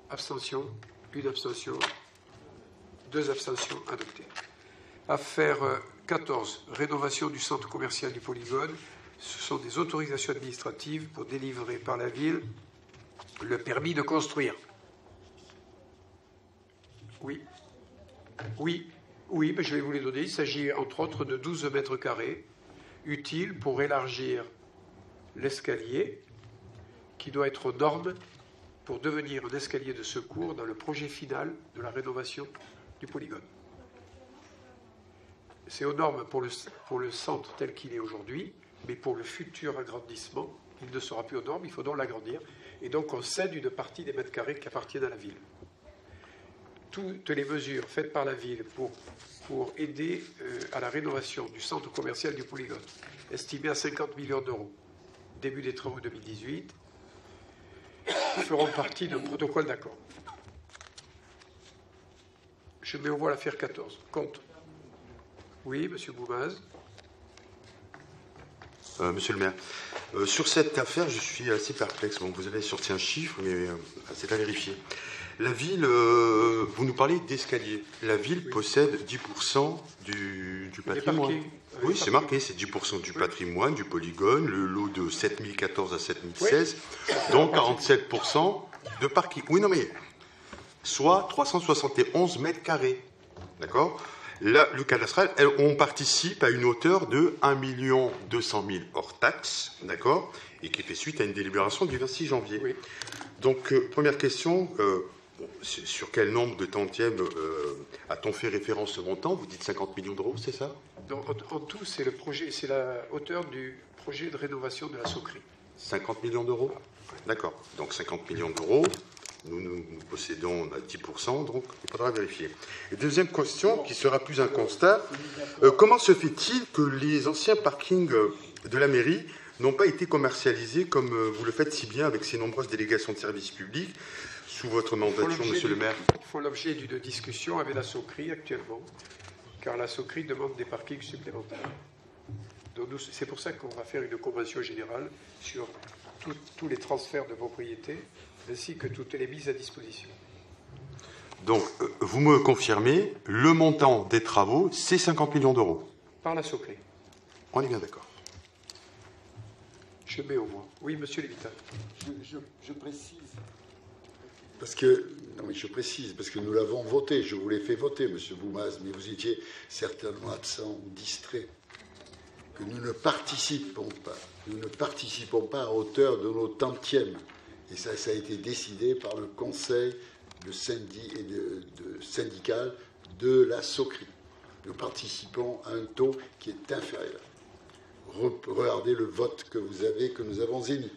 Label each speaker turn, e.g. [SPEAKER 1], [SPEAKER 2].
[SPEAKER 1] Abstention. Une abstention. 2 abstentions. Adopté. Affaire 14. Rénovation du centre commercial du Polygone. Ce sont des autorisations administratives pour délivrer par la ville le permis de construire. Oui. Oui. Oui, mais je vais vous les donner. Il s'agit entre autres de 12 mètres carrés utiles pour élargir l'escalier qui doit être aux normes pour devenir un escalier de secours dans le projet final de la rénovation du Polygone. C'est aux normes pour le centre tel qu'il est aujourd'hui, mais pour le futur agrandissement, il ne sera plus aux normes, il faut donc l'agrandir. Et donc on cède une partie des mètres carrés qui appartiennent à la ville. Toutes les mesures faites par la ville pour aider à la rénovation du centre commercial du Polygone, estimé à 50 millions d'euros, début des travaux 2018, feront partie d'un protocole d'accord. Je mets au voie l'affaire 14. Compte. Oui, monsieur Boumaz.
[SPEAKER 2] Monsieur le maire, sur cette affaire, je suis assez perplexe. Bon, vous avez sorti un chiffre, mais c'est à vérifier. La ville, vous nous parlez d'escalier. La ville possède 10% du patrimoine. Oui, c'est marqué, c'est 10% du patrimoine, du Polygone, le lot de 7014 à 7016, donc 47% de parking. Oui, non, mais soit 371 mètres carrés. D'accord ? Là, le cadastral, on participe à une hauteur de 1 200 000 hors taxe, d'accord, et qui fait suite à une délibération du 26 janvier. Oui. Donc, première question, sur quel nombre de tantièmes a-t-on fait référence ce montant? Vous dites 50 millions d'euros, c'est ça?
[SPEAKER 1] Donc, en tout, c'est le projet, c'est la hauteur du projet de rénovation de la Socri.
[SPEAKER 2] 50 millions d'euros? D'accord. Donc 50 millions d'euros. Nous possédons à 10%, donc il faudra vérifier. Et deuxième question, qui sera plus un constat, comment se fait-il que les anciens parkings de la mairie n'ont pas été commercialisés comme vous le faites si bien avec ces nombreuses délégations de services publics sous votre mandature, monsieur le maire?
[SPEAKER 1] Ils font l'objet d'une discussion avec la Socri actuellement, car la Socri demande des parkings supplémentaires. Donc c'est pour ça qu'on va faire une convention générale sur tous les transferts de propriété, ainsi que toutes les mises à disposition.
[SPEAKER 2] Donc, vous me confirmez, le montant des travaux, c'est 50 millions d'euros.
[SPEAKER 1] Par la Socri.
[SPEAKER 2] On est bien d'accord.
[SPEAKER 1] Je mets au voie. Oui, monsieur Lévital.
[SPEAKER 3] Je précise. Parce que, non mais je précise, parce que nous l'avons voté, je vous l'ai fait voter, monsieur Boumaz, mais vous étiez certainement absent ou distrait. Que nous ne participons pas à hauteur de nos tantièmes. Et ça a été décidé par le conseil syndical de la Socri. Nous participons à un taux qui est inférieur. Regardez le vote que nous avons émis.